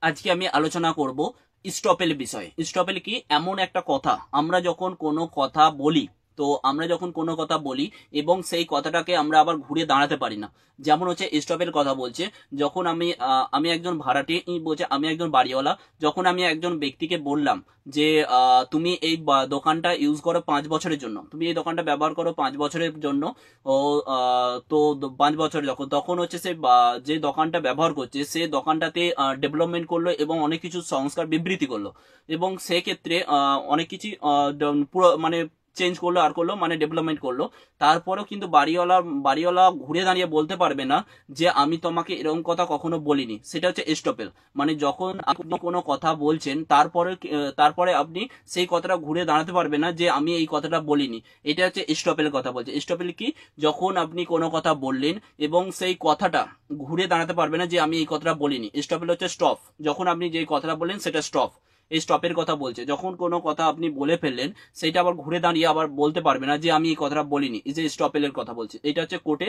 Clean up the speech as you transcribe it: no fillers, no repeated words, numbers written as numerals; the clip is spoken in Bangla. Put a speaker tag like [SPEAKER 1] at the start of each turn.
[SPEAKER 1] আজকে আমি আলোচনা করব স্টপেল বিষয়ে। স্টপেল কি? এমন একটা কথা, আমরা যখন কোনো কথা বলি, তো আমরা যখন কোনো কথা বলি এবং সেই কথাটাকে আমরা আবার ঘুরে দাঁড়াতে পারি না। যেমন হচ্ছে স্টপের কথা বলছে, যখন আমি একজন ভাড়াটে বলছে, আমি একজন বাড়িওয়ালা, যখন আমি একজন ব্যক্তিকে বললাম যে তুমি এই দোকানটা ইউজ করো 5 বছরের জন্য, তুমি এই দোকানটা ব্যবহার করো 5 বছরের জন্য। ও তো 5 বছর যখন, তখন হচ্ছে সে যে দোকানটা ব্যবহার করছে সে দোকানটাতে ডেভেলপমেন্ট করলো এবং অনেক কিছু সংস্কার বিবৃতি করলো, এবং সেক্ষেত্রে অনেক কিছু পুরো মানে চেঞ্জ করলো আর করলো, মানে ডেভেলপমেন্ট করলো। তারপরেও কিন্তু বাড়িওয়ালা ঘুরে দাঁড়িয়ে বলতে পারবে না যে আমি তোমাকে এরকম কথা কখনো বলিনি। সেটা হচ্ছে স্টপেল। মানে যখন আপনি কোনো কথা বলছেন, তারপরে আপনি সেই কথাটা ঘুরে দাঁড়াতে পারবে না যে আমি এই কথাটা বলিনি। এটা হচ্ছে স্টপেলের কথা বলছে। স্টপেল কি? যখন আপনি কোনো কথা বললেন এবং সেই কথাটা ঘুরে দাঁড়াতে পারবে না যে আমি এই কথাটা বলিনি। স্টপেল হচ্ছে স্টপ। যখন আপনি যে কথাটা বললেন সেটা স্টপ, এই স্টপের কথা বলছে। যখন কোনো কথা আপনি বলে ফেললেন, সেটা আবার ঘুরে দাঁড়িয়ে আবার বলতে পারবে না যে আমি এই কথাটা বলিনি, এই যে স্টপেলের কথা বলছে। এটা হচ্ছে কোর্টে